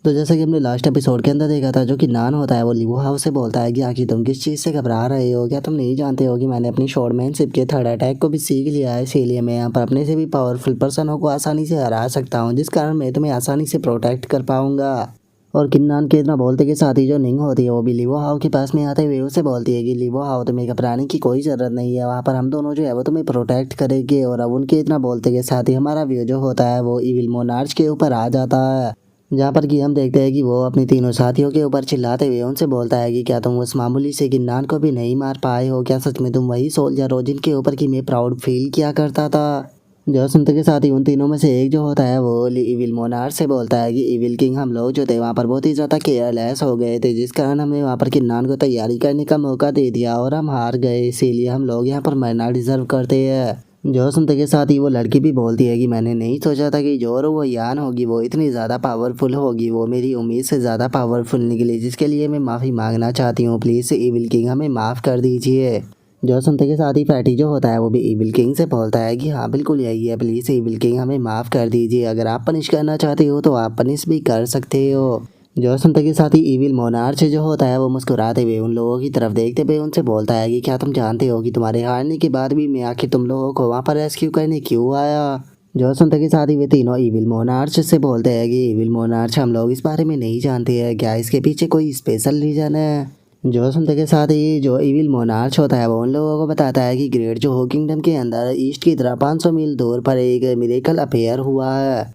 तो जैसा कि हमने लास्ट एपिसोड के अंदर देखा था, जो कि नान होता है वो लिवो हाउस से बोलता है कि आखिर तुम किस चीज़ से घबरा रहे हो, क्या तुम नहीं जानते हो कि मैंने अपनी शॉर्टमैनशिप के थर्ड अटैक को भी सीख लिया है, इसीलिए मैं यहाँ पर अपने से भी पावरफुल पर्सनों को आसानी से हरा सकता हूँ, जिस कारण मैं तुम्हें आसानी से प्रोटेक्ट कर पाऊंगा। और किन्नान के इतना बोलते के साथ ही जो निंग होती है वो भी लिवो हाउ के पास में आते हुए उसे बोलती है कि लिवो हाउ, तुम्हें घबराने की कोई ज़रूरत नहीं है, वहाँ पर हम दोनों जो है वो तुम्हें प्रोटेक्ट करेंगे। और अब उनके इतना बोलते के साथ ही हमारा व्यू जो होता है वो इविल मोनार्च के ऊपर आ जाता है, जहाँ पर कि हम देखते हैं कि वो अपने तीनों साथियों के ऊपर चिल्लाते हुए उनसे बोलता है कि क्या तुम उस मामूली से किन्नान को भी नहीं मार पाए हो, क्या सच में तुम वही सोल्जर हो जिनके ऊपर कि मैं प्राउड फील किया करता था। जो सुनते के साथ ही उन तीनों में से एक जो होता है वो इविल मोनार्च से बोलता है कि इविल किंग, हम लोग जो थे वहाँ पर बहुत ही ज़्यादा केयरलेस हो गए थे, जिस कारण हमने वहाँ पर किन्नान को तैयारी करने का मौका दे दिया और हम हार गए, इसीलिए हम लोग यहाँ पर मरना डिजर्व करते हैं। जो सुनते के साथ ही वो लड़की भी बोलती है कि मैंने नहीं सोचा था कि जोरो वो यान होगी वो इतनी ज़्यादा पावरफुल होगी, वो मेरी उम्मीद से ज़्यादा पावरफुल निकली, जिसके लिए मैं माफ़ी मांगना चाहती हूँ, प्लीज़ इविल किंग हमें माफ़ कर दीजिए। जो सुनते के साथ ही फैटी जो होता है वो भी इविल किंग से बोलता है कि हाँ बिल्कुल यही है, प्लीज़ इविल किंग हमें माफ़ कर दीजिए, अगर आप पनिश करना चाहते हो तो आप पनिश भी कर सकते हो। जो सुनते के साथ ही इविल मोनार्च जो होता है वो मुस्कुराते हुए उन लोगों की तरफ देखते हुए उनसे बोलता है कि क्या तुम जानते हो कि तुम्हारे हारने के बाद भी मैं आखिर तुम लोगों को वहाँ पर रेस्क्यू करने क्यों आया। जो सुनते के साथ ही वे तीनों इविल मोनार्च से बोलते हैं कि इविल मोनार्च, हम लोग इस बारे में नहीं जानते हैं, क्या इसके पीछे कोई स्पेशल रीज़न है। जो सुनते के साथ ही जो इविल मोनार्च होता है वो उन लोगों को बताता है कि ग्रेट जो हो किंगडम के अंदर ईस्ट की तरफ 500 मील दूर पर एक मिरेकल अफेयर हुआ है,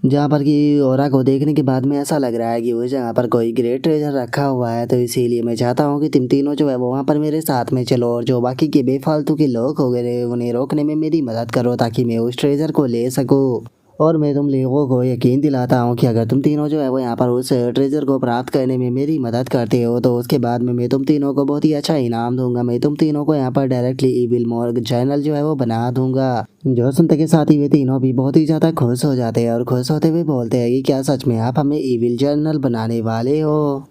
जहाँ पर कि ओरा को देखने के बाद में ऐसा लग रहा है कि उस जगह पर कोई ग्रेट ट्रेजर रखा हुआ है, तो इसीलिए मैं चाहता हूँ कि तुम तीनों जो है वो वहाँ पर मेरे साथ में चलो और जो बाकी के बेफालतू के लोग हो गए उन्हें रोकने में मेरी मदद करो, ताकि मैं उस ट्रेजर को ले सकूँ। और मैं तुम लोगों को यकीन दिलाता हूँ कि अगर तुम तीनों जो है वो यहाँ पर उस ट्रेजर को प्राप्त करने में मेरी मदद करते हो तो उसके बाद में मैं तुम तीनों को बहुत ही अच्छा इनाम दूंगा, मैं तुम तीनों को यहाँ पर डायरेक्टली इविल मॉर्ग चैनल जो है वो बना दूंगा। जो सुनते के साथ ही वे तीनों भी बहुत ही ज़्यादा खुश हो जाते हैं और खुश होते हुए बोलते हैं कि क्या सच में आप हमें इविल जर्नल बनाने वाले हो।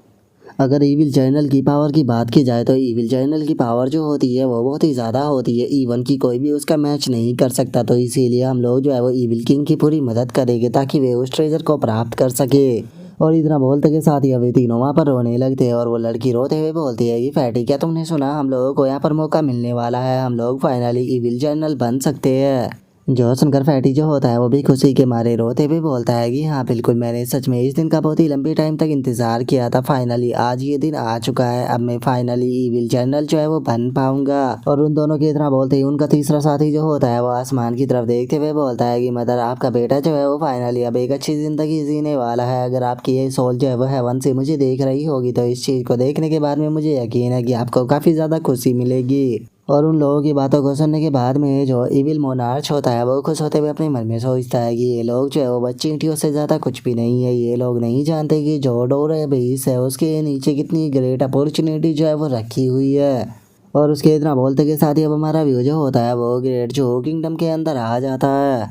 अगर इविल जर्नल की पावर की बात की जाए तो इविल जर्नल की पावर जो होती है वो बहुत ही ज़्यादा होती है, इवन की कोई भी उसका मैच नहीं कर सकता, तो इसीलिए हम लोग जो है वो इविल किंग की पूरी मदद करेंगे ताकि वे उस ट्रेजर को प्राप्त कर सके। और इतना बोलते के साथ ही वे तीनों वहाँ पर रोने लगते हैं और वो लड़की रोते हुए बोलती है कि फैटी, क्या तुमने सुना, हम लोगों को यहाँ पर मौका मिलने वाला है, हम लोग फाइनली इविल जर्नल बन सकते हैं। जो सुनकर फैटी जो होता है वो भी खुशी के मारे रोते हुए बोलता है कि हाँ बिल्कुल, मैंने सच में इस दिन का बहुत ही लंबी टाइम तक इंतज़ार किया था, फाइनली आज ये दिन आ चुका है, अब मैं फाइनली इविल जर्नल जो है वो बन पाऊंगा। और उन दोनों की इतना बोलते ही उनका तीसरा साथी जो होता है वो आसमान की तरफ देखते हुए बोलता है कि मदर, आपका बेटा जो है वो फाइनली अब एक अच्छी ज़िंदगी जीने वाला है, अगर आपकी ये सोल जो है वो हेवन से मुझे देख रही होगी तो इस चीज़ को देखने के बाद में मुझे यकीन है कि आपको काफ़ी ज़्यादा खुशी मिलेगी। और उन लोगों की बातों को सुनने के बाद में जो इविल मोनार्च होता है वो खुश होते हुए अपने मन में सोचता है कि ये लोग जो है वो बच्ची चींटियों से ज़्यादा कुछ भी नहीं है, ये लोग नहीं जानते कि जो डोरेबीस है उसके नीचे कितनी ग्रेट अपॉर्चुनिटी जो है वो रखी हुई है। और उसके इतना बोलते के साथ ही अब हमारा व्यू जो होता है वो ग्रेट जो किंगडम के अंदर आ जाता है,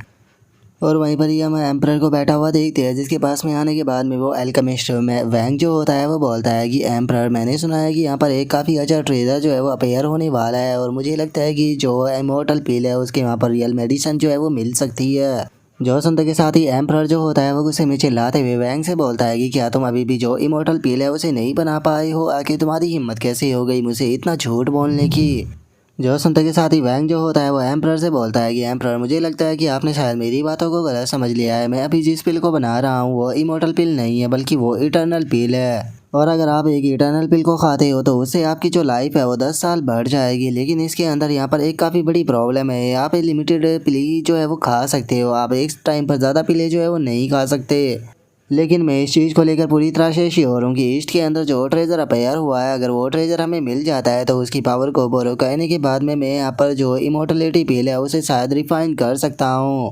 और वहीं पर ही हम एम्परर को बैठा हुआ देखते हैं, जिसके पास में आने के बाद में वो एल्केमिस्ट में वैंग जो होता है वो बोलता है कि एम्परर, मैंने सुना है कि यहाँ पर एक काफ़ी अच्छा ट्रेजर जो है वो अपेयर होने वाला है, और मुझे लगता है कि जो इमोर्टल पील है उसके वहाँ पर रियल मेडिसिन जो है वो मिल सकती है। जो सुनते के साथ ही एम्परर जो होता है वो गुस्से में चिल्लाते हुए वैंग से बोलता है कि क्या तुम अभी भी जो इमोर्टल पील है उसे नहीं बना पाए हो, आखिर तुम्हारी हिम्मत कैसे हो गई मुझे इतना झूठ बोलने की। जो सुनते के साथ ही वैंग जो होता है वो एम्परर से बोलता है कि एम्परर, मुझे लगता है कि आपने शायद मेरी बातों को गलत समझ लिया है, मैं अभी जिस पिल को बना रहा हूँ वो इमोर्टल पिल नहीं है बल्कि वो इटर्नल पिल है, और अगर आप एक इटर्नल पिल को खाते हो तो उससे आपकी जो लाइफ है वो 10 साल बढ़ जाएगी, लेकिन इसके अंदर यहाँ पर एक काफ़ी बड़ी प्रॉब्लम है, आप लिमिटेड पिल ही जो है वो खा सकते हो, आप एक टाइम पर ज़्यादा पिले जो है वो नहीं खा सकते। लेकिन मैं इस चीज़ को लेकर पूरी तरह से श्योर हूँ कि ईस्ट के अंदर जो ट्रेजर अपेयर हुआ है, अगर वो ट्रेजर हमें मिल जाता है तो उसकी पावर को बोरो करने के बाद में मैं यहाँ पर जो इमोर्टलिटी पील है उसे शायद रिफाइन कर सकता हूँ,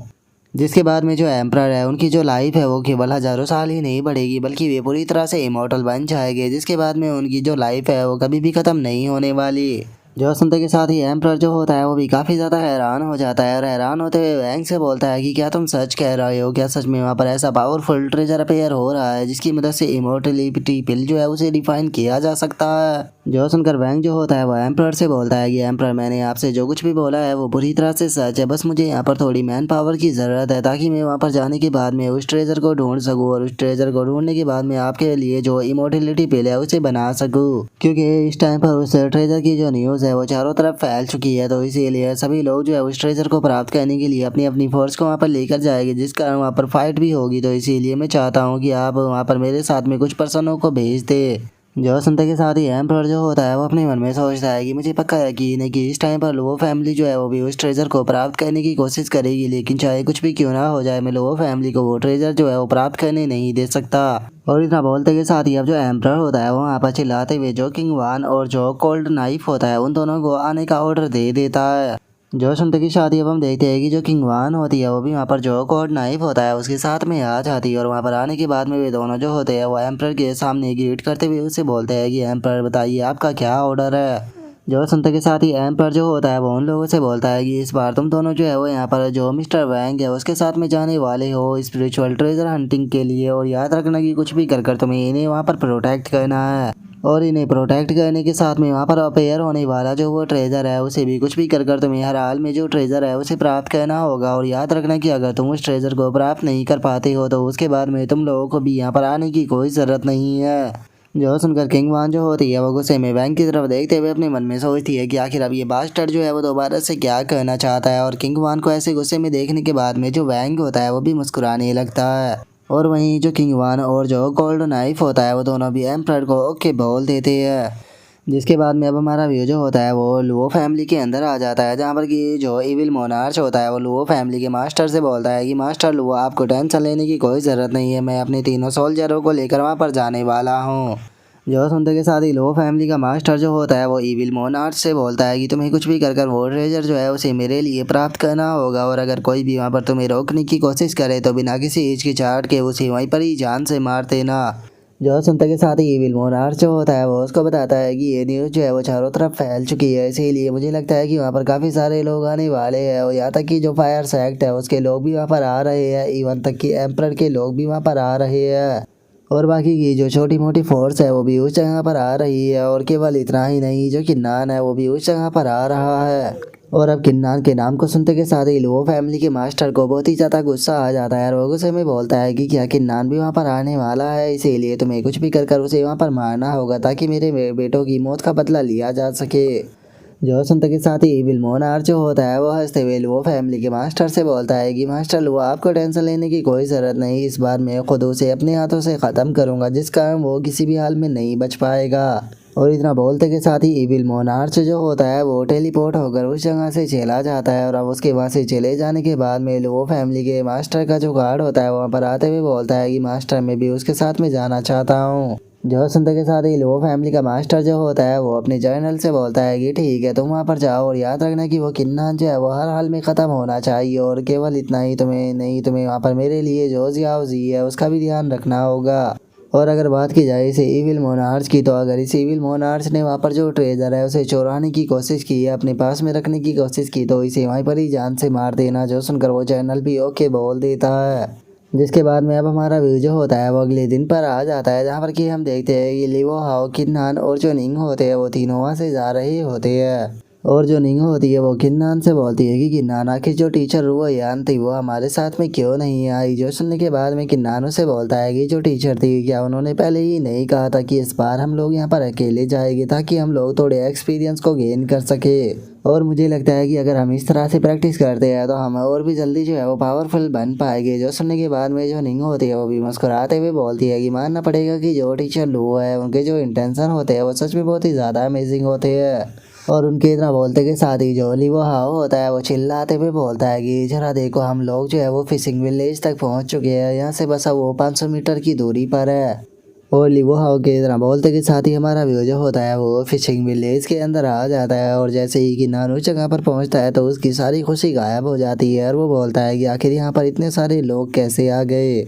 जिसके बाद में जो एम्परर है उनकी जो लाइफ है वो केवल हज़ारों साल ही नहीं बढ़ेगी बल्कि वे पूरी तरह से इमोर्टल बन जाएंगे, जिसके बाद में उनकी जो लाइफ है वो कभी भी ख़त्म नहीं होने वाली। जो सुनते के साथ ही एम्प्रर जो होता है वो भी काफ़ी ज़्यादा हैरान हो जाता है और हैरान होते हुए वैंग से बोलता है कि क्या तुम सच कह रहे हो, क्या सच में वहाँ पर ऐसा पावरफुल ट्रेजर अपेयर हो रहा है जिसकी मदद से इमोर्टलिटी पिल जो है उसे डिफाइन किया जा सकता है। जो सुनकर वैंग जो होता है वो एम्प्रर से बोलता है कि एम्प्रर मैंने आपसे जो कुछ भी बोला है वो पूरी तरह से सच है, बस मुझे यहाँ पर थोड़ी मैन पावर की ज़रूरत है ताकि मैं वहाँ पर जाने के बाद में उस ट्रेजर को ढूंढ सकूँ और उस ट्रेजर को ढूंढने के बाद में आपके लिए जो इमोर्टलिटी पिल है उसे बना सकूँ, क्योंकि इस टाइम पर उस ट्रेजर की जो न्यूज़ है वो चारों तरफ फैल चुकी है। तो इसीलिए सभी लोग जो है उस ट्रेजर को प्राप्त करने के लिए अपनी अपनी फोर्स को वहाँ पर लेकर जाएंगे, जिस कारण वहाँ पर फाइट भी होगी। तो इसीलिए मैं चाहता हूँ कि आप वहाँ पर मेरे साथ में कुछ पर्सनों को भेज दे। जो सुनते के साथ ही एम्प्रर जो होता है वो अपने मन में सोचता है कि मुझे पक्का यकीन है कि इस टाइम पर लो फैमिली जो है वो भी उस ट्रेजर को प्राप्त करने की कोशिश करेगी, लेकिन चाहे कुछ भी क्यों ना हो जाए मैं लो फैमिली को वो ट्रेजर जो है वो प्राप्त करने नहीं दे सकता। और इतना बोलते के साथ ही अब जो एम्प्रर होता है वो वहाँ पर चिल्लाते हुए जो किंग वान और जो कोल्ड नाइफ होता है उन दोनों को आने का ऑर्डर दे देता है। जो सुनते की शादी अब हम देखते हैं कि जो किंग वान होती है वो भी वहाँ पर जो कोड नाइफ होता है उसके साथ में आ जाती है और वहाँ पर आने के बाद में वे दोनों जो होते हैं वो एम्प्रर के सामने ग्रीट करते हुए उससे बोलते हैं कि एम्प्रर बताइए आपका क्या ऑर्डर है। जो सुनते के साथ ही एम्प्रर जो होता है वो उन लोगों से बोलता है कि इस बार तुम दोनों जो है वो यहाँ पर जो मिस्टर वैंग है उसके साथ में जाने वाले हो स्पिरिचुअल ट्रेजर हंटिंग के लिए, और याद रखना कि कुछ भी कर कर तुम्हें इन्हें वहाँ पर प्रोटेक्ट करना है और इन्हें प्रोटेक्ट करने के साथ में वहाँ पर अपेयर होने वाला जो वो ट्रेजर है उसे भी कुछ भी कर कर तुम्हें हर हाल में जो ट्रेजर है उसे प्राप्त करना होगा। और याद रखना कि अगर तुम उस ट्रेजर को प्राप्त नहीं कर पाते हो तो उसके बाद में तुम लोगों को भी यहाँ पर आने की कोई ज़रूरत नहीं है। जो सुनकर किंग वान जो होती है वो गुस्से में वैंग की तरफ देखते हुए अपने मन में सोचती है कि आखिर अब ये बास्टर्ड जो है वो दोबारा से क्या कहना चाहता है। और किंग वान को ऐसे गुस्से में देखने के बाद में जो वैंग होता है वो भी मुस्कुराने लगता है। और वहीं जो किंग वान और जो गोल्ड नाइफ होता है वो दोनों भी एम्प्रर को ओके बोल देते हैं। जिसके बाद में अब हमारा व्यू जो होता है वो लुओ फैमिली के अंदर आ जाता है, जहाँ पर कि जो इविल मोनार्च होता है वो लुओ फैमिली के मास्टर से बोलता है कि मास्टर लुओ आपको टेंशन लेने की कोई ज़रूरत नहीं है, मैं अपने तीनों सोल्जरों को लेकर वहाँ पर जाने वाला हूँ। जो सुनते के साथ ही लो फैमिली का मास्टर जो होता है वो इविल मोनार्च से बोलता है कि तुम्हें कुछ भी कर कर वो ट्रेजर जो है उसे मेरे लिए प्राप्त करना होगा, और अगर कोई भी वहाँ पर तुम्हें रोकने की कोशिश करे तो बिना किसी हिचकिचाहट के उसे वहीं पर ही जान से मार देना। जो सुनते के साथ ही इविल मोनार्च जो होता है वो उसको बताता है कि ये न्यूज़ जो है वो चारों तरफ फैल चुकी है, इसीलिए मुझे लगता है कि वहाँ पर काफ़ी सारे लोग आने वाले हैं और यहाँ तक कि जो फायर सेक्ट है उसके लोग भी वहाँ पर आ रहे हैं, इवन तक कि एम्प्रर के लोग भी वहाँ पर आ रहे हैं और बाकी की जो छोटी मोटी फोर्स है वो भी उस जगह पर आ रही है। और केवल इतना ही नहीं, जो किन्नान है वो भी उस जगह पर आ रहा है। और अब किन्नान के नाम को सुनते के साथ ही लुओ फैमिली के मास्टर को बहुत ही ज़्यादा गुस्सा आ जाता है और वो गुस्से में बोलता है कि क्या किन्नान भी वहाँ पर आने वाला है, इसीलिए तुम्हें कुछ भी कर कर उसे वहाँ पर मारना होगा ताकि मेरे बेटों की मौत का बदला लिया जा सके। जो सुनते के साथ ही इविल मोनार्च जो होता है वो हंसते हुए लुओ फैमिली के मास्टर से बोलता है कि मास्टर लुओ आपको टेंशन लेने की कोई ज़रूरत नहीं, इस बार मैं खुद उसे अपने हाथों से ख़त्म करूँगा जिस कारण वो किसी भी हाल में नहीं बच पाएगा। और इतना बोलते के साथ ही इविल मोनार्च जो होता है वो टेलीपोर्ट होकर उस जगह से चला जाता है और अब उसके वहाँ से चले जाने के बाद में लुओ फैमिली के मास्टर का जो गार्ड होता है वहाँ पर आते हुए बोलता है कि मास्टर मैं भी उसके साथ में जाना चाहता हूँ। जो सुनते के साथ ही लुओ फैमिली का मास्टर जो होता है वो अपने जर्नल से बोलता है कि ठीक है तुम वहाँ पर जाओ और याद रखना कि वो किन्नान जो है वो हर हाल में ख़त्म होना चाहिए, और केवल इतना ही तुम्हें नहीं, तुम्हें वहाँ पर मेरे लिए जो जियाओ जी है उसका भी ध्यान रखना होगा। और अगर बात की जाए इस इविल मोनार्च की, तो अगर इस इविल मोनार्च ने वहाँ पर जो ट्रेजर है उसे चुराने की कोशिश की है, अपने पास में रखने की कोशिश की, तो इसे वहीं पर ही जान से मार देना। जो सुनकर वो जर्नल भी ओके बोल देता है। जिसके बाद में अब हमारा व्यू जो होता है वो अगले दिन पर आ जाता है, जहाँ पर कि हम देखते हैं कि लिवो हाओ किन्नान और जो निंग होते हैं वो तीनों वहाँ से जा रहे होते हैं। और जो निंग होती है वो किन्नान से बोलती है कि किन्नान आखिर जो टीचर रुओ यान थी वो हमारे साथ में क्यों नहीं आई। जो सुनने के बाद में किन्नान उसे बोलता है कि जो टीचर थी क्या उन्होंने पहले ही नहीं कहा था कि इस बार हम लोग यहाँ पर अकेले जाएंगे ताकि हम लोग थोड़े एक्सपीरियंस को गेन कर सके। और मुझे लगता है कि अगर हम इस तरह से प्रैक्टिस करते हैं तो हम और भी जल्दी जो है वो पावरफुल बन पाएंगे। जो सुनने के बाद में जो निंग होती है वो भी मुस्कुराते हुए बोलती है कि मानना पड़ेगा कि जो टीचर लो है उनके जो इंटेंशन होते हैं वो सच में बहुत ही ज़्यादा अमेजिंग होते हैं। और उनके इतना बोलते के साथ ही जो लिवो हाओ होता है वो चिल्लाते हुए बोलता है कि जरा देखो हम लोग जो है वो फिशिंग विलेज तक पहुंच चुके हैं, यहाँ से बस अब वो 500 मीटर की दूरी पर है। और लिवो हाओ के इतना बोलते के साथ ही हमारा व्यू जो होता है वो फिशिंग विलेज के अंदर आ जाता है और जैसे ही कि नानू जगह पर पहुंचता है तो उसकी सारी खुशी गायब हो जाती है और वो बोलता है कि आखिर यहाँ पर इतने सारे लोग कैसे आ गए।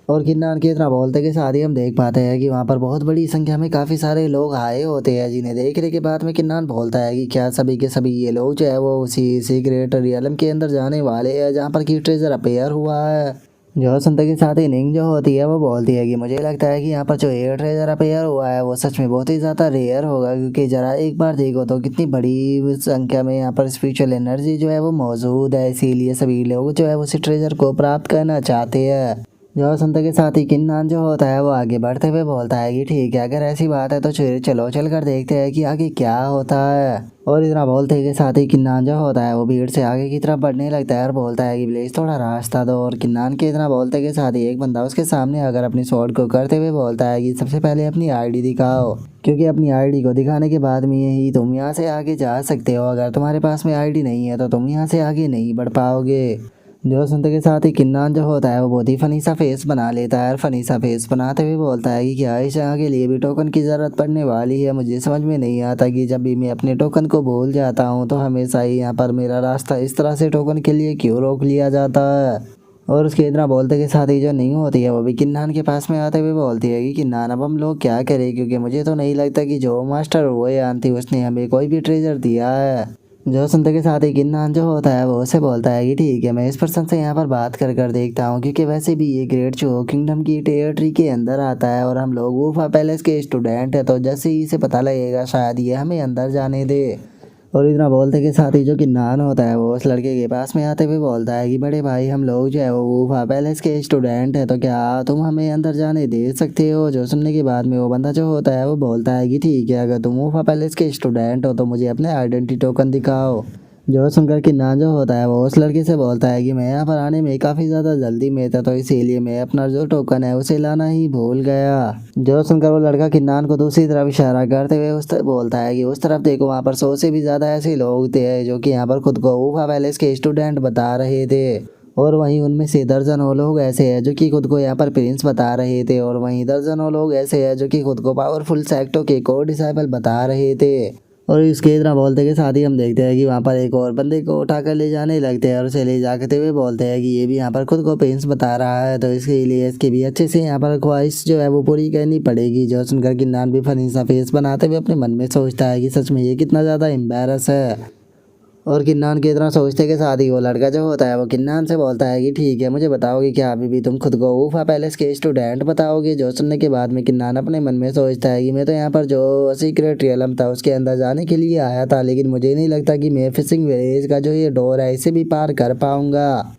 और किन्नान के इतना बोलते के साथ ही हम देख पाते हैं कि वहाँ पर बहुत बड़ी संख्या में काफ़ी सारे लोग आए होते हैं, जिन्हें देखने के बाद में किन्नान बोलता है कि क्या सभी के सभी ये लोग जो है वो उसी सीक्रेट रियलम के अंदर जाने वाले हैं जहाँ पर की ट्रेजर अपेयर हुआ है। जो सुनते के साथ ही निंग जो होती है वो बोलती है कि मुझे लगता है कि यहाँ पर जो एयर ट्रेजर अपेयर हुआ है वो सच में बहुत ही ज़्यादा रेयर होगा, क्योंकि ज़रा एक बार देखो तो कितनी बड़ी संख्या में यहाँ पर स्पिरिचुअल एनर्जी जो है वो मौजूद है, इसीलिए सभी लोग जो है उस ट्रेजर को प्राप्त करना चाहते हैं। जो सुनते के साथ ही किन्नान जो होता है वो आगे बढ़ते हुए बोलता है कि ठीक है, अगर ऐसी बात है तो चलो चल कर देखते हैं कि आगे क्या होता है। और इतना बोलते के साथ ही किन्नान जो होता है वो भीड़ से आगे की तरफ बढ़ने लगता है और बोलता है कि प्लीज़ थोड़ा रास्ता दो। और किन्नान के इतना बोलते के साथ ही एक बंदा उसके सामने अगर अपनी शॉट को करते हुए बोलता है कि सबसे पहले अपनी आईडी दिखाओ, क्योंकि अपनी आईडी को दिखाने के बाद में ही तुम यहाँ से आगे जा सकते हो। अगर तुम्हारे पास में आईडी नहीं है तो तुम यहाँ से आगे नहीं बढ़ पाओगे। जो सुनते के साथ ही किन्नान जो होता है वो बहुत ही फनी सा फेस बना लेता है और फनी सा फेस बनाते हुए बोलता है कि क्या इस यहाँ के लिए भी टोकन की ज़रूरत पड़ने वाली है। मुझे समझ में नहीं आता कि जब भी मैं अपने टोकन को भूल जाता हूँ तो हमेशा ही यहाँ पर मेरा रास्ता इस तरह से टोकन के लिए क्यों रोक लिया जाता है। और उसके इतना बोलते के साथ ही जो नहीं होती है वो भी किन्नान के पास में आते हुए बोलती है कि किन्नान अब हम लोग क्या करें, क्योंकि मुझे तो नहीं लगता कि जो मास्टर वो आंटी उसने हमें कोई भी ट्रेजर दिया है। जो सुनते के साथ ही किन्नान जो होता है वो उसे बोलता है कि ठीक है, मैं इस पर्सन से यहाँ पर बात कर देखता हूँ, क्योंकि वैसे भी ये ग्रेट जो किंगडम की टेरिटरी के अंदर आता है और हम लोग वूफा पैलेस के स्टूडेंट है, तो जैसे ही इसे पता लगेगा शायद ये हमें अंदर जाने दे। और इतना बोलते के साथ ही जो किन्नान होता है वो उस लड़के के पास में आते हुए बोलता है कि बड़े भाई हम लोग जो है वो वूफा पैलेस के स्टूडेंट है, तो क्या तुम हमें अंदर जाने दे सकते हो। जो सुनने के बाद में वो बंदा जो होता है वो बोलता है कि ठीक है, अगर तुम वूफा पैलेस के स्टूडेंट हो तो मुझे अपने आइडेंटिटी टोकन दिखाओ। जो सुनकर किन्नान जो होता है वो उस लड़के से बोलता है कि मैं यहाँ पर आने में काफ़ी ज़्यादा जल्दी में था, तो इसीलिए मैं अपना जो टोकन है उसे लाना ही भूल गया। जो सुनकर वो लड़का किन्नान को दूसरी तरफ इशारा करते हुए उस तरफ बोलता है कि उस तरफ देखो, वहाँ पर 100 से भी ज़्यादा ऐसे लोग थे जो कि यहाँ पर खुद को वूफा पैलेस के स्टूडेंट बता रहे थे। और वहीं उनमें से दर्जनों लोग ऐसे हैं जो कि खुद को यहाँ पर प्रिंस बता रहे थे, और वहीं दर्जनों लोग ऐसे हैं जो कि खुद को पावरफुल सेक्टो के कोर डिसाइबल बता रहे थे। और इसके इतना बोलते के साथ ही हम देखते हैं कि वहाँ पर एक और बंदे को उठाकर ले जाने लगते हैं और उसे ले जाते हुए बोलते हैं कि ये भी यहाँ पर खुद को प्रिंस बता रहा है, तो इसके लिए इसके भी अच्छे से यहाँ पर ख्वाहिश जो है वो पूरी करनी पड़ेगी। जो सुनकर किन्नान भी फनी सा फेस बनाते हुए अपने मन में सोचता है कि सच में ये कितना ज़्यादा एम्बैरस है। और किन्नान की इतना सोचते के साथ ही वो लड़का जो होता है वो किन्नान से बोलता है कि ठीक है, मुझे बताओगे क्या अभी भी तुम खुद को वूफा पैलेस के स्टूडेंट बताओगे। जो सुनने के बाद में किन्नान अपने मन में सोचता है कि मैं तो यहाँ पर जो सीक्रेट रियलम था उसके अंदर जाने के लिए आया था, लेकिन मुझे नहीं लगता कि मैं फिशिंग विलेज का जो ये डोर है इसे भी पार कर पाऊँगा।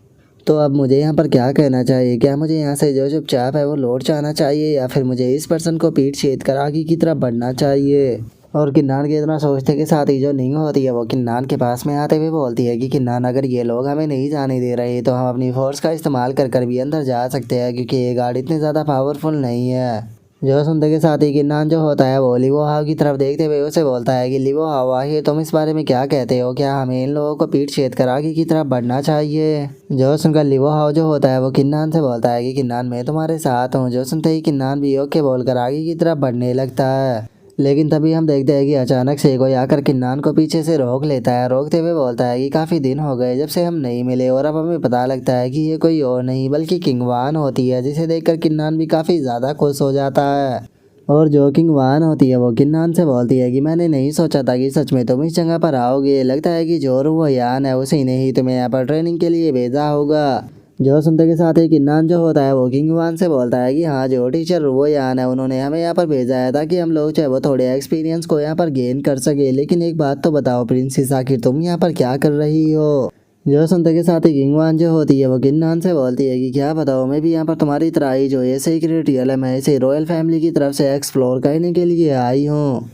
तो अब मुझे यहाँ पर क्या कहना चाहिए, क्या मुझे यहाँ से जो चुपचाप है वो लौट जाना चाहिए, या फिर मुझे इस पर्सन को पीठ छेद कर आगे की तरफ बढ़ना चाहिए। और किन्नान के इतना सोचते के साथ ही जो निंग होती है वो किन्नान के पास में आते हुए बोलती है कि किन्नान अगर ये लोग हमें नहीं जाने दे रहे तो हम अपनी फोर्स का इस्तेमाल कर भी अंदर जा सकते हैं, क्योंकि ये गार्ड इतने ज़्यादा पावरफुल नहीं है। जो सुनते के साथ ही किन्नान जो होता है वो लिवो हाव की तरफ देखते हुए उसे बोलता है कि लिवो हाव आखिर तुम इस बारे में क्या कहते हो, क्या हमें इन लोगों को पीठ छेद कर आगे की तरफ बढ़ना चाहिए। जो सुनकर लिवो हाव जो होता है वो किन्नान से बोलता है कि किन्नान मैं तुम्हारे साथ हूँ। जो सुनते ही किन्नान भी ओके बोलकर आगे की तरफ बढ़ने लगता है, लेकिन तभी हम देखते हैं कि अचानक से कोई आकर किन्नान को पीछे से रोक लेता है। रोकते हुए बोलता है कि काफ़ी दिन हो गए जब से हम नहीं मिले, और अब हमें पता लगता है कि ये कोई और नहीं बल्कि किंगवान होती है, जिसे देखकर किन्नान भी काफ़ी ज़्यादा खुश हो जाता है। और जो किंगवान होती है वो किन्नान से बोलती है कि मैंने नहीं सोचा था कि सच में तुम इस जगह पर आओगे। लगता है कि जो रुयान है उसी ने ही तुम्हें यहाँ पर ट्रेनिंग के लिए भेजा होगा। जो सुनते के साथ ही किन्नान जो होता है वो किंगवान से बोलता है कि हाँ, जो टीचर रुयान है उन्होंने हमें यहाँ पर भेजा है ताकि हम लोग चाहे वो थोड़े एक्सपीरियंस को यहाँ पर गेन कर सके। लेकिन एक बात तो बताओ प्रिंसेस, आखिर तुम यहाँ पर क्या कर रही हो। जो सुनते के साथ ही किंगवान जो होती है वो किन्नान से बोलती है कि क्या बताओ, मैं भी यहाँ पर तुम्हारी तरह ही जो ये सीक्रेट रियलम है इसे रॉयल फैमिली की तरफ से एक्सप्लोर करने के लिए आई हूँ।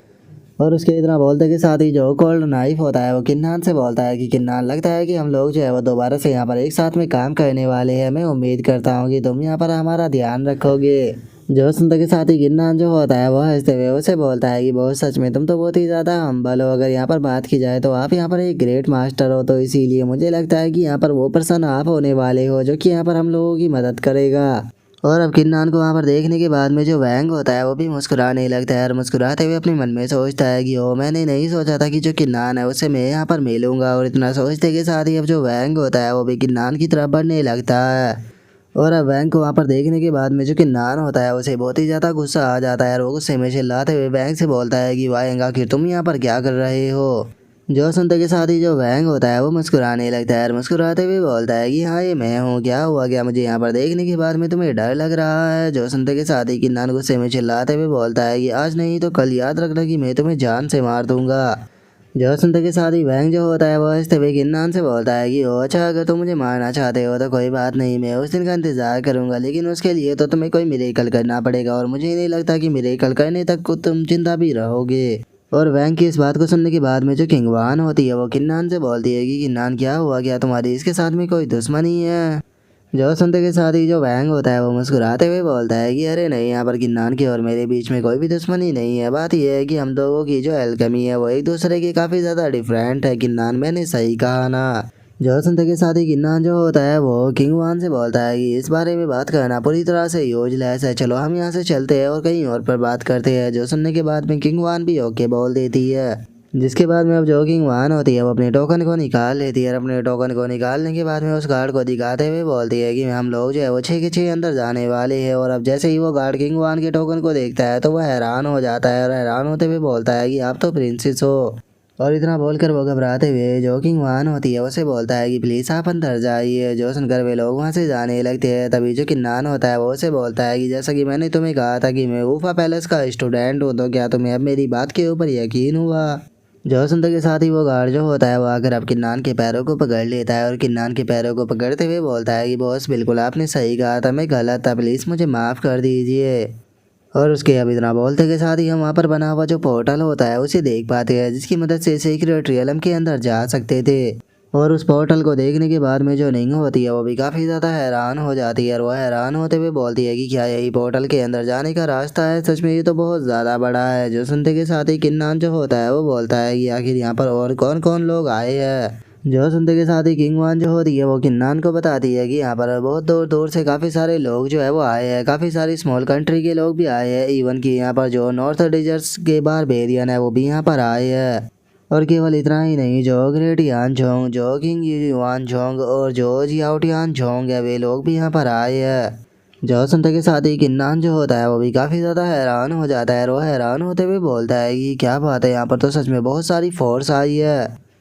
और उसके इतना बोलते के साथ ही जो कोल्ड नाइफ होता है वो किन्नान से बोलता है कि किन्नान लगता है कि हम लोग जो है वो दोबारा से यहाँ पर एक साथ में काम करने वाले हैं। मैं उम्मीद करता हूँ कि तुम यहाँ पर हमारा ध्यान रखोगे। जो सुनते के साथ ही किन्नान जो होता है वो हंसते हुए उसे बोलता है कि बहुत सच में तुम तो बहुत ही ज़्यादा हम्बल हो। अगर यहाँ पर बात की जाए तो आप यहाँ पर एक ग्रेट मास्टर हो, तो इसीलिए मुझे लगता है कि यहाँ पर वो पर्सन आप होने वाले हो जो कि यहाँ पर हम लोगों की मदद करेगा। और अब किन्नान को वहाँ पर देखने के बाद में जो वैंग होता है वो भी मुस्कुराने लगता है, और मुस्कुराते हुए अपने मन में सोचता है कि ओ, मैंने नहीं सोचा था कि जो किन्नान है उससे मैं यहाँ पर मिलूंगा। और इतना सोचते के साथ ही अब जो वैंग होता है वो भी किन्नान की तरफ बढ़ने लगता है। और अब वैंग को वहाँ पर देखने के बाद में जो कि नान होता है उसे बहुत ही ज़्यादा गुस्सा आ जाता है और वो गुस्से में चिल्लाते हुए वैंग से बोलता है कि वांग आखिर तुम यहाँ पर क्या कर रहे हो। जो सुनते के साथ ही जो वैंग होता है वो मुस्कुराने लगता है और मुस्कुराते हुए बोलता है कि हाँ ये मैं हूँ, क्या हुआ, क्या मुझे यहाँ पर देखने के बाद में तुम्हें डर लग रहा है। जो सुनते के साथ ही किन्नान गुस्से में चिल्लाते हुए बोलता है कि आज नहीं तो कल याद रखना कि मैं तुम्हें जान से मार दूंगा। जो सुनते के साथ ही वैंग जो होता है वो हंसते हुए किन्नान से बोलता है कि ओ अच्छा, अगर तुम मुझे मारना चाहते हो तो कोई बात नहीं, मैं उस दिन का इंतजार करूंगा, लेकिन उसके लिए तो तुम्हें कोई मिरेकल करना पड़ेगा और मुझे नहीं लगता कि मिरेकल करने तक को तुम जिंदा भी रहोगे। और वैंग की इस बात को सुनने के बाद में जो किंगवान होती है वो किन्नान से बोलती है कि किन्नान क्या हुआ, क्या तुम्हारी इसके साथ में कोई दुश्मनी है। जो सुनते के साथ ही जो वैंग होता है वो मुस्कुराते हुए बोलता है कि अरे नहीं, यहाँ पर किन्नान की और मेरे बीच में कोई भी दुश्मनी नहीं है। बात यह है कि हम लोगों की जो एल्केमी है वो एक दूसरे की काफ़ी ज़्यादा डिफरेंट है। किन्नान, मैंने सही कहा ना। जो सुनते के साथ ही किन्नान जो होता है वो किंग वान से बोलता है कि इस बारे में बात करना पूरी तरह से यूजलेस है, चलो हम यहाँ से चलते हैं और कहीं और पर बात करते हैं। जो सुनने के बाद में किंग वान भी ओके बोल देती है। जिसके बाद में अब जो किंग वान होती है वो अपने टोकन को निकाल लेती है और अपने टोकन को निकालने के बाद में उस गार्ड को दिखाते हुए बोलती है कि हम लोग जो है वो 6 के 6 अंदर जाने वाले हैं। और अब जैसे ही वो गार्ड किंग वान के टोकन को देखता है तो वह हैरान हो जाता है और हैरान होते हुए बोलता है कि आप तो प्रिंसेस हो। और इतना बोलकर वो घबराते हुए जो किंग वान होती है उसे बोलता है कि प्लीज़ आप अंदर जाइए। जो सुनकर वे लोग वहाँ से जाने लगते हैं तभी जो किन्नान होता है वो उसे बोलता है कि जैसा कि मैंने तुम्हें कहा था कि मैं ऊफा पैलेस का स्टूडेंट हूँ, तो क्या तुम्हें अब मेरी बात के ऊपर यकीन हुआ। जो सुनते के साथ ही वो गार्ड जो होता है वो आकर अब किन्नान के पैरों को पकड़ लेता है और किन्नान के पैरों को पकड़ते हुए बोलता है कि बॉस बिल्कुल आपने सही कहा था, मैं गलत था, प्लीज़ मुझे माफ़ कर दीजिए। और उसके अब इतना बोलते के साथ ही हम वहाँ पर बना हुआ जो पोर्टल होता है उसे देख पाते हैं, जिसकी मदद से सीक्रेट रियलम के अंदर जा सकते थे। और उस पोर्टल को देखने के बाद में जो निंग होती है वो भी काफ़ी ज़्यादा हैरान हो जाती है और वो हैरान होते हुए बोलती है कि क्या यही पोर्टल के अंदर जाने का रास्ता है, सच में ये तो बहुत ज़्यादा बड़ा है। जो सुनते के साथ ही किन्नान जो होता है वो बोलता है कि आखिर यहाँ पर और कौन कौन लोग आए हैं। जो सुनते के साथ ही किंग वान जो होती है वो किन्नान को बताती है कि यहाँ पर बहुत दूर दूर से काफ़ी सारे लोग जो है वो आए हैं, काफ़ी सारी स्मॉल कंट्री के लोग भी आए हैं, इवन कि यहाँ पर जो नॉर्थ डिजर्ट्स के बारबेरियन है वो भी यहाँ पर आए हैं। और केवल इतना ही नहीं, जो ग्रेट यान जोंग, जो किंग युआन जोंग और जो जियाओटियान जोंग है वे लोग भी यहाँ पर आए हैं। जो सुनते के साथ ही किन्नान जो होता है वो भी काफ़ी ज़्यादा हैरान हो जाता है और वो हैरान होते हुए बोलता है कि क्या बात है, यहाँ पर तो सच में बहुत सारी फोर्स आई है।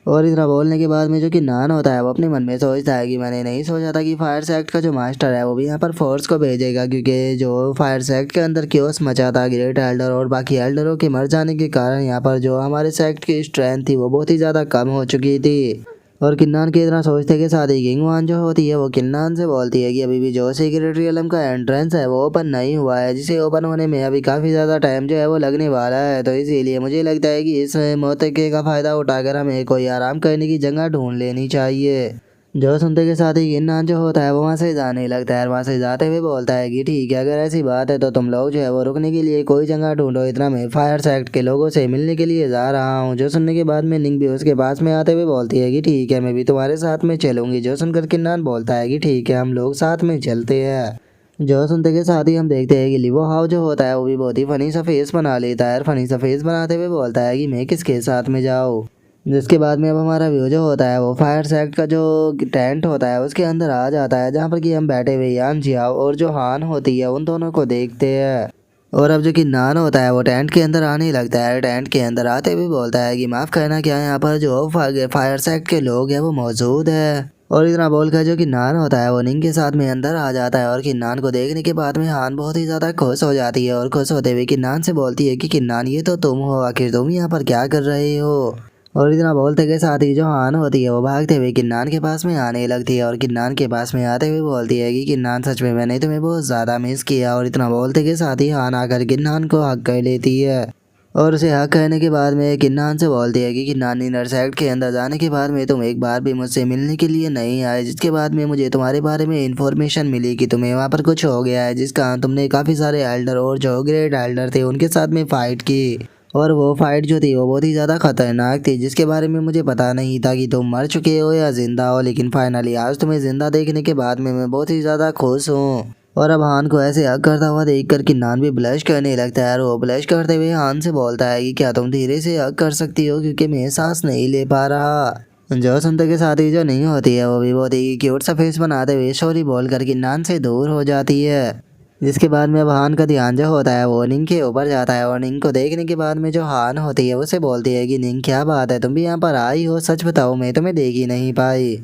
और इतना बोलने के बाद में जो कि नान होता है वो अपने मन में सोचता है कि मैंने नहीं सोचा था कि फायर सेक्ट का जो मास्टर है वो भी यहाँ पर फोर्स को भेजेगा, क्योंकि जो फायर सेक्ट के अंदर क्योस मचा था ग्रेट एल्डर और बाकी एल्डरों के मर जाने के कारण यहाँ पर जो हमारे सेक्ट की स्ट्रेंथ थी वो बहुत ही ज़्यादा कम हो चुकी थी। और किन्नान की इतना सोचते के साथ ही किंग वान जो होती है वो किन्नान से बोलती है कि अभी भी जो सीक्रेट रियलम का एंट्रेंस है वो ओपन नहीं हुआ है, जिसे ओपन होने में अभी काफ़ी ज़्यादा टाइम जो है वो लगने वाला है। तो इसीलिए मुझे लगता है कि इस मौके का फ़ायदा उठाकर हमें कोई आराम करने की जगह ढूंढ लेनी चाहिए। जो सुनते के साथ ही किन्नान जो होता है वो वहाँ से जाने लगता है और वहाँ से जाते हुए बोलता है कि ठीक है, अगर ऐसी बात है तो तुम लोग जो है वो रुकने के लिए कोई जगह ढूंढो, इतना मैं फायर सेक्ट के लोगों से मिलने के लिए जा रहा हूँ। जो सुनने के बाद में निंग भी उसके पास में आते हुए बोलती है कि ठीक है, मैं भी तुम्हारे साथ में चलूंगी। जो सुनकर किन्नान बोलता है कि ठीक है, हम लोग साथ में चलते हैं। जो सुनते के साथ ही हम देखते हैं कि लिवो हाउ जो होता है वो भी बहुत ही फनी सा फेस बना लेता है और फनी सा फेस बनाते हुए बोलता है कि मैं किसके साथ में जाऊँ। जिसके बाद में अब हमारा व्यू जो होता है वो फायर सेक्ट का जो टेंट होता है उसके अंदर आ जाता है, जहाँ पर कि हम बैठे हुए यान जियाओ और जो हान होती है उन दोनों को देखते हैं। और अब जो कि नान होता है वो टेंट के अंदर आने लगता है। टेंट के अंदर आते हुए बोलता है कि माफ़ करना, क्या यहाँ पर जो फायर सेक्ट के लोग हैं वो मौजूद है। और इतना बोलकर जो कि नान होता है वो निंग के साथ में अंदर आ जाता है और किन्नान को देखने के बाद में हान बहुत ही ज़्यादा खुश हो जाती है और खुश होते हुए किन्नान से बोलती है कि किन्नान, ये तो तुम हो, आखिर तुम यहाँ पर क्या कर रहे हो। और इतना बोलते के साथ ही जो हान होती है वो भागते हुए किन्नान के पास में आने लगती है और किन्नान के पास में आते हुए बोलती है कि किन्नान, सच में मैंने तुम्हें बहुत ज़्यादा मिस किया। और इतना बोलते के साथ ही हान आकर किन्नान को हक कर लेती है और उसे हक करने के बाद में किन्नान से बोलती है कि किन्नान, इनर सेक्ट के अंदर जाने के बाद में तुम एक बार भी मुझसे मिलने के लिए नहीं आए, जिसके बाद में मुझे तुम्हारे बारे में इन्फॉर्मेशन मिली कि तुम्हें वहाँ पर कुछ हो गया है, जिसका तुमने काफ़ी सारे एल्डर और जो ग्रेट एल्डर थे उनके साथ में फ़ाइट की। और वो फाइट जो थी वो बहुत ही ज़्यादा खतरनाक थी, जिसके बारे में मुझे पता नहीं था कि तुम मर चुके हो या जिंदा हो, लेकिन फाइनली आज तुम्हें जिंदा देखने के बाद में मैं बहुत ही ज़्यादा खुश हूँ। और अब हान को ऐसे हक करता हुआ देखकर किन्नान भी ब्लश करने लगता है और वो ब्लश करते हुए हान से बोलता है कि क्या तुम धीरे से हक कर सकती हो, क्योंकि मैं सांस नहीं ले पा रहा। जो सुनते के साथ ही जो नहीं होती है वो भी बहुत ही क्यूट सा फेस बनाते हुए सॉरी बोल कर किन्नान से दूर हो जाती है। जिसके बाद में अब हान का ध्यान जो होता है वो निंग के ऊपर जाता है और निंग को देखने के बाद में जो हान होती है उसे बोलती है कि निंग क्या बात है, तुम भी यहाँ पर आई हो, सच बताओ मैं तुम्हें देख ही नहीं पाई।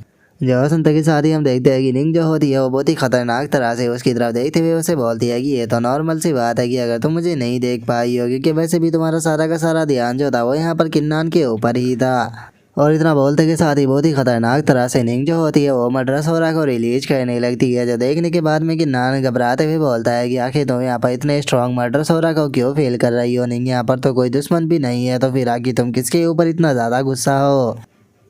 जो सुनते के साथ ही हम देखते हैं कि निंग जो होती है वो बहुत ही खतरनाक तरह से उसकी तरफ देखते हुए उसे बोलती है कि ये तो नॉर्मल सी बात है कि अगर तुम मुझे नहीं देख पाई हो, क्योंकि वैसे भी तुम्हारा सारा का सारा ध्यान जो था वो यहाँ पर किन्नान के ऊपर ही था। और इतना बोलते के साथ ही बहुत ही खतरनाक तरह से निंग जो होती है वो मर्डर सोरा को रिलीज करने लगती है। जो देखने के बाद में किन्नान घबराते हुए बोलता है कि आखिर तुम यहाँ पर इतने स्ट्रॉन्ग मर्डर सोरा को क्यों फेल कर रही हो, निंग यहाँ पर तो कोई दुश्मन भी नहीं है, तो फिर आखिर तुम किसके ऊपर इतना ज़्यादा गुस्सा हो।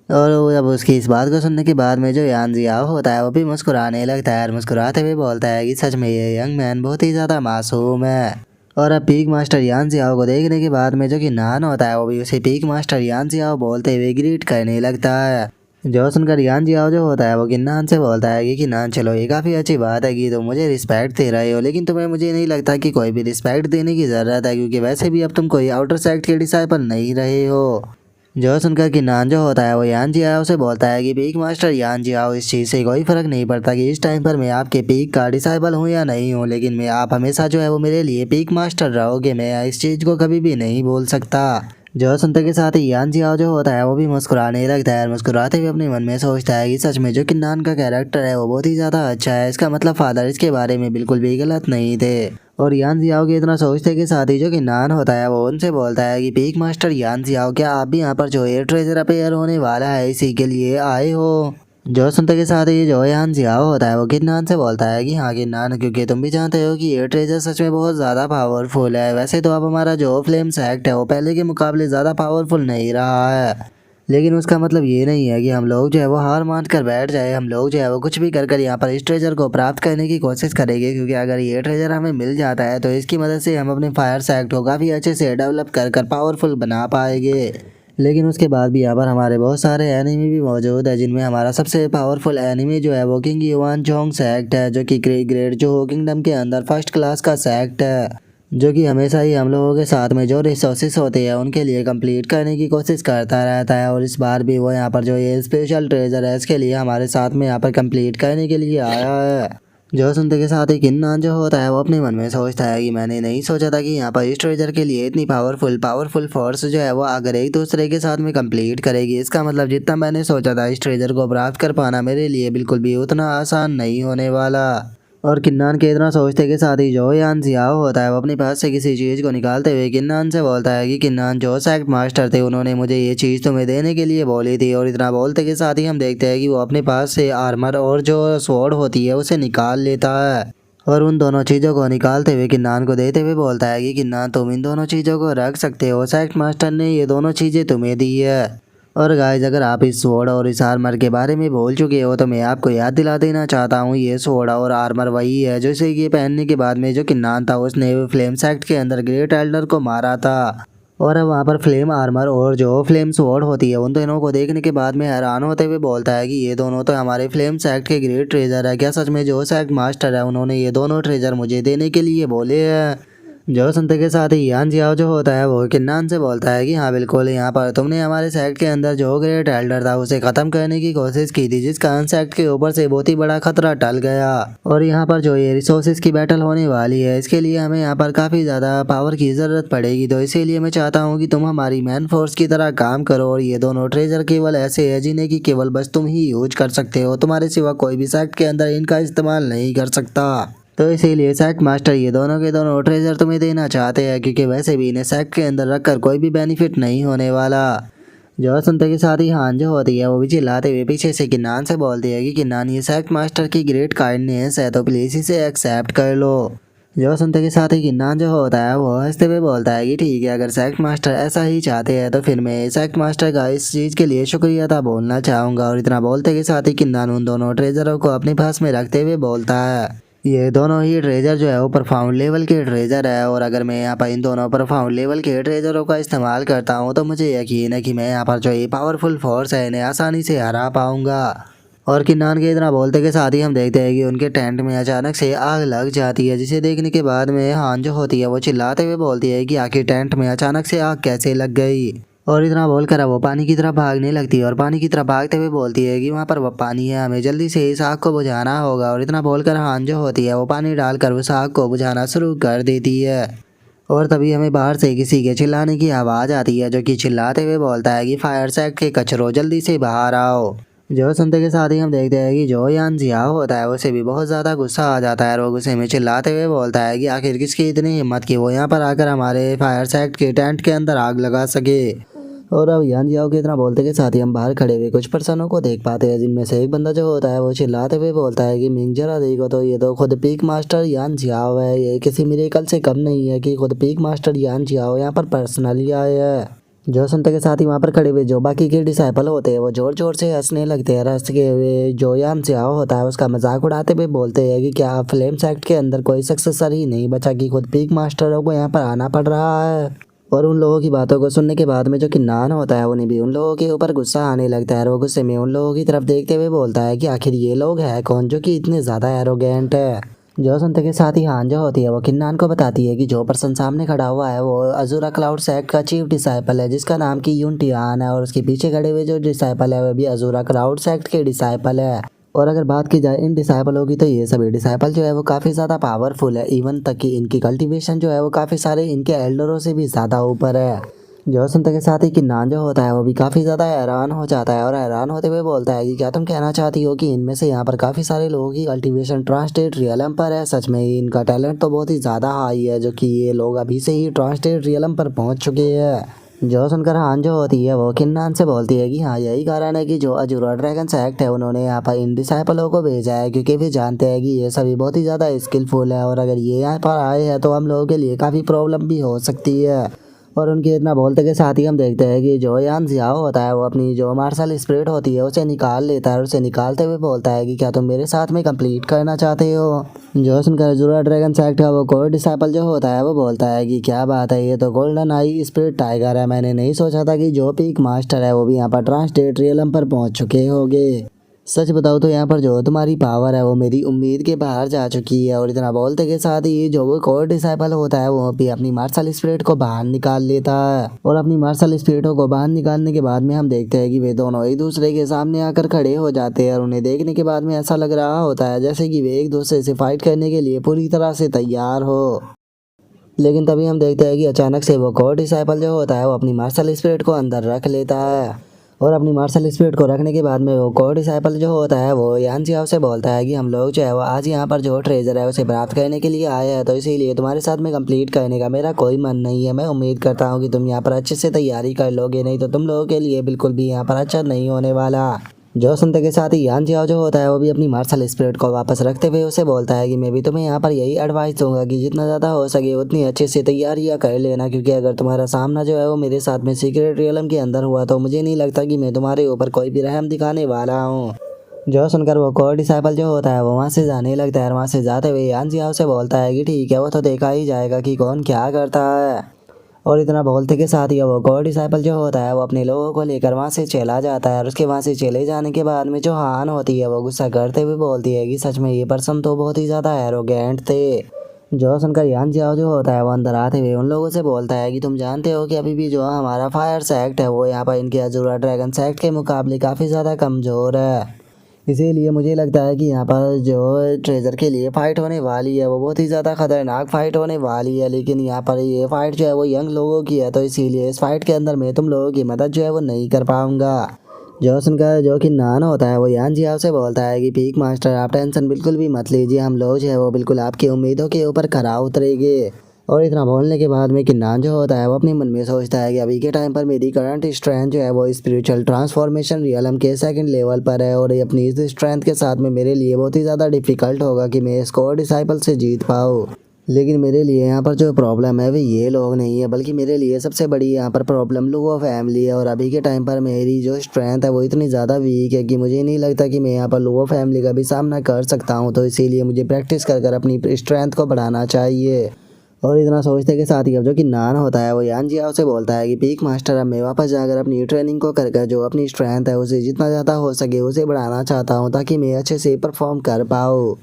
और वो जब उसकी इस बात को सुनने के बाद में जो यान जियाओ होता है वो भी मुस्कुराने लगता है और मुस्कुराते हुए बोलता है कि सच में ये यंग मैन बहुत ही ज़्यादा मासूम है। और अब पीक मास्टर यान जियाओ को देखने के बाद में जो कि नान होता है वो भी उसे पीक मास्टर यान जियाओ बोलते हुए ग्रीट करने लगता है। जो सुनकर यान जियाओ जो होता है वो किन्नान से बोलता है कि किन्नान चलो ये काफ़ी अच्छी बात है कि तुम मुझे रिस्पेक्ट दे रहे हो, लेकिन तुम्हें मुझे नहीं लगता कि कोई भी रिस्पेक्ट देने की ज़रूरत है, क्योंकि वैसे भी अब तुम कोई आउटर सेक्ट के डिसाइपल नहीं रहे हो। जो सुनकर किन्नान जो होता है वो यान जियाओ से बोलता है कि पीक मास्टर यान जियाओ, इस चीज़ से कोई फ़र्क नहीं पड़ता कि इस टाइम पर मैं आपके पीक का डिसाइबल हूँ या नहीं हूँ, लेकिन मैं आप हमेशा जो है वो मेरे लिए पीक मास्टर रहोगे, मैं इस चीज़ को कभी भी नहीं बोल सकता। जो सुनते के साथ ही यान जियाओ जो होता है वो भी मुस्कुराने लगता है और मुस्कुराते हुए अपने मन में सोचता है कि सच में जो किन्नान का कैरेक्टर है वो बहुत ही ज़्यादा अच्छा है, इसका मतलब फादर इसके बारे में बिल्कुल भी गलत नहीं थे। और यान जियाओ के इतना सोचते के साथ ही जो किन्नान होता है वो उनसे बोलता है कि पीक मास्टर यान जियाओ, क्या आप भी यहाँ पर जो एयर ट्रेजर अपेयर होने वाला है इसी के लिए आए हो। जो सुनते के साथ ही जो यान जियाओ होता है वो किन्नान से बोलता है कि हाँ किन्नान, क्योंकि तुम भी जानते हो कि ये ट्रेजर सच में बहुत ज़्यादा पावरफुल है। वैसे तो अब हमारा जो फ्लेम सेक्ट है वो पहले के मुकाबले ज़्यादा पावरफुल नहीं रहा है, लेकिन उसका मतलब ये नहीं है कि हम लोग जो है वो हार मान कर बैठ जाए। हम लोग जो है वो कुछ भी कर यहाँ पर इस ट्रेजर को प्राप्त करने की कोशिश करेंगे, क्योंकि अगर ये ट्रेजर हमें मिल जाता है तो इसकी मदद से हम अपने फायर सेक्ट को काफ़ी अच्छे से डेवलप कर पावरफुल बना पाएंगे। लेकिन उसके बाद भी यहाँ पर हमारे बहुत सारे एनिमी भी मौजूद है, जिनमें हमारा सबसे पावरफुल एनिमी जो है वो किंग युआन चोंग सेक्ट है, जो कि ग्रेट जो किंगडम के अंदर फर्स्ट क्लास का सेक्ट है, जो कि हमेशा ही हम लोगों के साथ में जो रिसोर्सेस होते हैं उनके लिए कंप्लीट करने की कोशिश करता रहता है। और इस बार भी वो यहाँ पर जो ये स्पेशल ट्रेजर है इसके लिए हमारे साथ में यहाँ पर कंप्लीट करने के लिए आया है। जो सुनते के साथ ही किन्नान जो होता है वो अपने मन में सोचता है कि मैंने नहीं सोचा था कि यहाँ पर इस ट्रेजर के लिए इतनी पावरफुल फोर्स जो है वो अगर एक दूसरे के साथ में कंप्लीट करेगी, इसका मतलब जितना मैंने सोचा था इस ट्रेजर को प्राप्त कर पाना मेरे लिए बिल्कुल भी उतना आसान नहीं होने वाला। और किन्नान के इतना सोचते के साथ ही जो यान जियाओ होता है वो अपने पास से किसी चीज़ को निकालते हुए किन्नान से बोलता है कि किन्नान जो सेक्ट मास्टर थे उन्होंने मुझे ये चीज़ तुम्हें देने के लिए बोली थी। और इतना बोलते के साथ ही हम देखते हैं कि वो अपने पास से आर्मर और जो स्वॉर्ड होती है उसे निकाल लेता है और उन दोनों चीज़ों को निकालते हुए किन्नान को देते हुए बोलता है कि किन्नान तुम इन दोनों चीज़ों को रख सकते हो, सेक्ट मास्टर ने ये दोनों चीज़ें तुम्हें दी है। और गाइस अगर आप इस स्वॉर्ड और इस आर्मर के बारे में भूल चुके हो तो मैं आपको याद दिला देना चाहता हूँ, ये स्वॉर्ड और आर्मर वही है जैसे कि पहनने के बाद में जो किन्नान था उसने फ्लेम सेक्ट के अंदर ग्रेट एल्डर को मारा था। और अब वहाँ पर फ्लेम आर्मर और जो फ्लेम स्वॉर्ड होती है उन दोनों को देखने के बाद में हैरान होते हुए बोलता है कि ये दोनों तो हमारे फ्लेम सेक्ट के ग्रेट ट्रेजर है, क्या सच में जो सेक्ट मास्टर है उन्होंने ये दोनों ट्रेजर मुझे देने के लिए बोले हैं। जो सुनते के साथ ही यान जियाओ जो होता है वो किन्नान से बोलता है कि हाँ बिल्कुल, यहाँ पर तुमने हमारे सेक्ट के अंदर जो ग्रेट एल्डर था उसे ख़त्म करने की कोशिश की थी, जिस कारण सेक्ट के ऊपर से बहुत ही बड़ा खतरा टल गया। और यहाँ पर जो ये रिसोर्सेज की बैटल होने वाली है इसके लिए हमें यहाँ पर काफ़ी ज़्यादा पावर की ज़रूरत पड़ेगी, तो इसीलिए मैं चाहता हूँ कि तुम हमारी मैन फोर्स की तरह काम करो। और ये दोनों ट्रेजर केवल ऐसे है जिन्हें कि केवल बस तुम ही यूज कर सकते हो, तुम्हारे सिवा कोई भी सेक्ट के अंदर इनका इस्तेमाल नहीं कर सकता। तो इसीलिए सेक्ट मास्टर ये दोनों के दोनों ट्रेजर तुम्हें देना चाहते हैं, क्योंकि वैसे भी इन्हें सेक्ट के अंदर रखकर कोई भी बेनिफिट नहीं होने वाला। जो सुनते के साथ ही हान जो होती है वो भी चिल्लाते हुए पीछे से किन्नान से बोलती है कि किन्नान ये सेक्ट मास्टर की ग्रेट काइंडनेस है, तो प्लीज़ इसे एक्सेप्ट कर लो। जो सुनते के साथ ही किन्नान जो होता है वो हंसते हुए बोलता है कि ठीक है, अगर सेक्ट मास्टर ऐसा ही चाहते हैं तो फिर मैं सेक्ट मास्टर का इस चीज़ के लिए शुक्रिया अदा बोलना चाहूँगा। और इतना बोलते के साथ ही किन्नान उन दोनों ट्रेजरों को अपने पास में रखते हुए बोलता है ये दोनों ही ट्रेजर जो है वो परफाउंड लेवल के ट्रेजर है, और अगर मैं यहाँ पर इन दोनों परफाउंड लेवल के ट्रेजरों का इस्तेमाल करता हूँ तो मुझे यकीन है कि मैं यहाँ पर जो ये पावरफुल फोर्स है इन्हें आसानी से हरा पाऊँगा। और किन्नान के इतना बोलते के साथ ही हम देखते हैं कि उनके टेंट में अचानक से आग लग जाती है, जिसे देखने के बाद में हान जो होती है वो चिल्लाते हुए बोलती है कि आखिर टेंट में अचानक से आग कैसे लग गई। और इतना बोलकर वो पानी की तरफ भागने लगती है और पानी की तरफ भागते हुए बोलती है कि वहाँ पर वो पानी है, हमें जल्दी से इस आग को बुझाना होगा। और इतना बोलकर हान जो होती है वो पानी डालकर उस आग को बुझाना शुरू कर देती है। और तभी हमें बाहर से किसी के चिल्लाने की आवाज़ आती है, जो कि चिल्लाते हुए बोलता है कि फायर सेक्ट के कचरों जल्दी से बाहर आओ। जो सुनते के साथ ही हम देखते हैं कि जो यान जियाओ होता है उसे भी बहुत ज़्यादा गुस्सा आ जाता है और वो गुस्से में चिल्लाते हुए बोलता है कि आखिर किसकी इतनी हिम्मत की वो यहाँ पर आकर हमारे फायर सेक्ट के टेंट के अंदर आग लगा सके। और अब यान जियाओ के इतना बोलते के साथ ही हम बाहर खड़े हुए कुछ पर्सनों को देख पाते हैं, जिनमें से एक बंदा जो होता है वो चिल्लाते हुए बोलता है कि मिंग जरा देखो तो ये तो खुद पीक मास्टर यान जियाओ है, ये किसी मिरेकल से कम नहीं है कि खुद पीक मास्टर यान जियाओ यहाँ पर पर्सनली आए है। जो सुनते के साथ ही वहाँ पर खड़े हुए जो बाकी के डिसाइपल होते हैं वो जोर जोर से हंसने लगते हैं। हंसते हुए जो यान जियाओ होता है उसका मजाक उड़ाते हुए बोलते हैं कि क्या फ्लेम सेक्ट के अंदर कोई सक्सेसर ही नहीं बचा कि खुद पीक मास्टरों को यहाँ पर आना पड़ रहा है। और उन लोगों की बातों को सुनने के बाद में जो कि नान होता है उन्हें भी उन लोगों के ऊपर गुस्सा आने लगता है और वो गुस्से में उन लोगों की तरफ देखते हुए बोलता है कि आखिर ये लोग हैं कौन जो कि इतने ज़्यादा एरोगेंट है। जो सुनते के साथ ही हान जो होती है वो किन्नान को बताती है कि जो पर्सन सामने खड़ा हुआ है वो अजूरा क्लाउड सेक्ट का चीफ डिसाइपल है, जिसका नाम की यूनटियान है। और उसके पीछे खड़े हुए जो डिसाइपल है वो भी अजूरा क्लाउड सेक्ट के डिसाइपल है। और अगर बात की जाए इन डिसाइपलों की तो ये सभी डिसाइपल जो है वो काफ़ी ज़्यादा पावरफुल है, इवन तक कि इनकी कल्टीवेशन जो है वो काफ़ी सारे इनके एल्डरों से भी ज़्यादा ऊपर है। जो सुनते के साथ ही किन्नान जो होता है वो भी काफ़ी ज़्यादा हैरान हो जाता है और हैरान होते हुए बोलता है कि क्या तुम कहना चाहती हो कि इनमें से यहाँ पर काफ़ी सारे लोगों की कल्टीवेशन ट्रांसस्टेट रियलम पर है? सच में ही इनका टैलेंट तो बहुत ही ज़्यादा हाई है, जो कि ये लोग अभी से ही ट्रांसस्टेट रियलम पर पहुँच चुके हैं। जो सुनकर हान जो होती है वो किन्नान से बोलती है कि हाँ यही कारण है कि जो अजूरा ड्रैगन सेक्ट है उन्होंने यहाँ पर इन डिसाइपलों को भेजा है, क्योंकि वे जानते हैं कि ये सभी बहुत ही ज़्यादा स्किलफुल है और अगर ये यहाँ पर आए हैं तो हम लोगों के लिए काफ़ी प्रॉब्लम भी हो सकती है। और उनके इतना बोलते के साथ ही हम देखते हैं कि जो यान जियाओ होता है वो अपनी जो मार्शल स्पिरिट होती है उसे निकाल लेता है और उसे निकालते हुए बोलता है कि क्या तुम मेरे साथ में कंप्लीट करना चाहते हो। जो सुनकर अजूरा ड्रैगन सेक्ट का वो कोर डिसाइपल जो होता है वो बोलता है कि क्या बात है, ये तो गोल्डन आई स्पिरिट टाइगर है, मैंने नहीं सोचा था कि जो पीक मास्टर है वो भी यहाँ पर ट्रांसस्टेट रियलम पर पहुँच चुके होंगे। सच बताओ तो यहाँ पर जो तुम्हारी पावर है वो मेरी उम्मीद के बाहर जा चुकी है। और इतना बोलते के साथ ही जो वो कोर डिसाइपल होता है वो भी अपनी मार्शल स्पिरिट को बाहर निकाल लेता है। और अपनी मार्शल स्पिरिटों को बाहर निकालने के बाद में हम देखते हैं कि वे दोनों एक दूसरे के सामने आकर खड़े हो जाते हैं और उन्हें देखने के बाद में ऐसा लग रहा होता है जैसे कि वे एक दूसरे से फाइट करने के लिए पूरी तरह से तैयार हो। लेकिन तभी हम देखते हैं कि अचानक से वो कोर डिसाइपल जो होता है वो अपनी मार्शल स्पिरिट को अंदर रख लेता है। और अपनी मार्शल स्पिरिट को रखने के बाद में वो कोर डिसाइपल जो होता है वो यान जियाओ से बोलता है कि हम लोग जो है वो आज यहाँ पर जो ट्रेजर है उसे प्राप्त करने के लिए आए हैं, तो इसीलिए तुम्हारे साथ में कंप्लीट करने का मेरा कोई मन नहीं है। मैं उम्मीद करता हूँ कि तुम यहाँ पर अच्छे से तैयारी कर लोगे, नहीं तो तुम लोगों के लिए बिल्कुल भी यहाँ पर अच्छा नहीं होने वाला। जो सुनते के साथ ही यान जियाओ जो होता है वो भी अपनी मार्शल स्पिरिट को वापस रखते हुए उसे बोलता है कि मैं भी तुम्हें यहाँ पर यही एडवाइस दूंगा कि जितना ज़्यादा हो सके उतनी अच्छे से तैयारियाँ कर लेना, क्योंकि अगर तुम्हारा सामना जो है वो मेरे साथ में सीक्रेट रियलम के अंदर हुआ तो मुझे नहीं लगता कि मैं तुम्हारे ऊपर कोई भी रहम दिखाने वाला हूँ। जो सुनकर वो कोर डिसाइपल जो होता है वो वहाँ से जाने लगता है और वहाँ से जाते हुए यान जियाओ से बोलता है कि ठीक है, वो तो देखा ही जाएगा कि कौन क्या करता है। और इतना बोलते के साथ ही वो गॉड डिसाइपल जो होता है वो अपने लोगों को लेकर वहाँ से चला जाता है। और उसके वहाँ से चले जाने के बाद में जो हान होती है वो गुस्सा करते हुए बोलती है कि सच में ये पर्सन तो बहुत ही ज़्यादा एरोगेंट थे। जो सुनकर यान जियाओ जो होता है वो अंदर आते हुए उन लोगों से बोलता है कि तुम जानते हो कि अभी भी जो हमारा फायर सेक्ट है वो यहाँ पर इनके अजूरा ड्रैगन सेक्ट के मुकाबले काफ़ी ज़्यादा कमज़ोर है। इसीलिए मुझे लगता है कि यहाँ पर जो ट्रेजर के लिए फ़ाइट होने वाली है वो बहुत ही ज़्यादा ख़तरनाक फ़ाइट होने वाली है। लेकिन यहाँ पर ये फ़ाइट जो है वो यंग लोगों की है, तो इसीलिए इस फाइट के अंदर मैं तुम लोगों की मदद जो है वो नहीं कर पाऊँगा। जो सुनकर जो कि नान होता है वो यान जियाओ से बोलता है कि पीक मास्टर आप टेंशन बिल्कुल भी मत लीजिए, हम लोग जो है वो बिल्कुल आपकी उम्मीदों के ऊपर खरा उतरेंगे। और इतना बोलने के बाद में किन्नान जो होता है वो अपने मन में सोचता है कि अभी के टाइम पर मेरी करंट स्ट्रेंथ जो है वो स्पिरिचुअल ट्रांसफॉर्मेशन रियलम के सेकंड लेवल पर है और ये अपनी इस स्ट्रेंथ के साथ में मेरे लिए बहुत ही ज़्यादा डिफिकल्ट होगा कि मैं इसको डिसाइपल से जीत पाऊँ। लेकिन मेरे लिए यहाँ पर जो प्रॉब्लम है वो ये लोग नहीं है, बल्कि मेरे लिए सबसे बड़ी यहाँ पर प्रॉब्लम लुओ फैमिली है। और अभी के टाइम पर मेरी जो स्ट्रेंथ है वो इतनी ज़्यादा वीक है कि मुझे नहीं लगता कि मैं यहाँ पर लुओ फैमिली का भी सामना कर सकता हूँ, तो इसीलिए मुझे प्रैक्टिस कर अपनी स्ट्रेंथ को बढ़ाना चाहिए। और इतना सोचते के साथ ही अब जो कि नान होता है वो यान जियाओ से बोलता है कि पीक मास्टर अब मैं वापस जाकर अपनी ट्रेनिंग को कर जो अपनी स्ट्रेंथ है उसे जितना ज़्यादा हो सके उसे बढ़ाना चाहता हूँ, ताकि मैं अच्छे से परफॉर्म कर पाऊँ।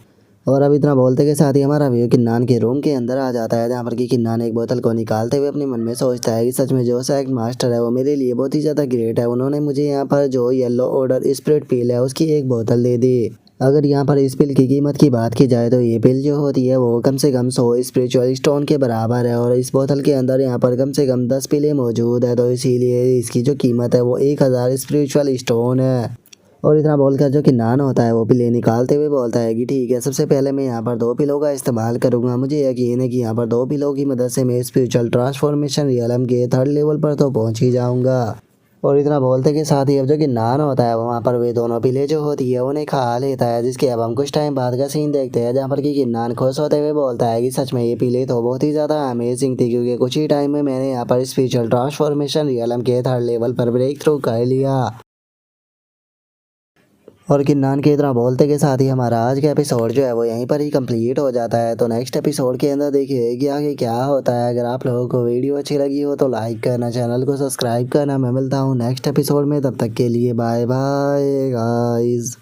और अब इतना बोलते के साथ ही हमारा व्यू किन्नान के रूम के अंदर आ जाता है, जहाँ पर कि किन्नान एक बोतल को निकालते हुए अपने मन में सोचता है कि सच में जो सा एक मास्टर है वो मेरे लिए बहुत ही ज़्यादा ग्रेट है। उन्होंने मुझे यहाँ पर जो येलो ऑर्डर स्प्रिट पील है उसकी एक बोतल दे दी। अगर यहाँ पर इस पिल की कीमत की बात की जाए तो ये पिल जो होती है वो कम से कम 100 स्पिरिचुअल स्टोन के बराबर है, और इस बोतल के अंदर यहाँ पर कम से कम 10 पिलें मौजूद है, तो इसीलिए इसकी जो कीमत है वो 1000 स्पिरिचुअल स्टोन है। और इतना बोलकर जो कि नान होता है वो पिले निकालते हुए बोलता है कि ठीक है, सबसे पहले मैं यहाँ पर 2 पिलों का इस्तेमाल करूँगा। मुझे यकीन है कि यहाँ पर 2 पिलों की मदद से मैं स्पिरिचुअल ट्रांसफॉर्मेशन रियलम के 3rd लेवल पर तो पहुँच ही जाऊँगा। और इतना बोलते के साथ ही अब जो कि नान होता है वहाँ पर वे दोनों पिले जो होती है उन्हें खा लेता है, जिसके अब हम कुछ टाइम बाद का सीन देखते हैं, जहाँ पर कि नान खुश होते हुए बोलता है कि सच में ये पिले तो बहुत ही ज़्यादा अमेजिंग थी, क्योंकि कुछ ही टाइम में मैंने यहाँ पर स्पिरिचुअल ट्रांसफॉर्मेशन रियलम के 3rd लेवल पर ब्रेक थ्रू कर लिया। और किन्नान के इतना बोलते के साथ ही हमारा आज का एपिसोड जो है वो यहीं पर ही कंप्लीट हो जाता है। तो नेक्स्ट एपिसोड के अंदर देखिए कि आगे क्या होता है। अगर आप लोगों को वीडियो अच्छी लगी हो तो लाइक करना, चैनल को सब्सक्राइब करना। मैं मिलता हूँ नेक्स्ट एपिसोड में, तब तक के लिए बाय बाय गाइस।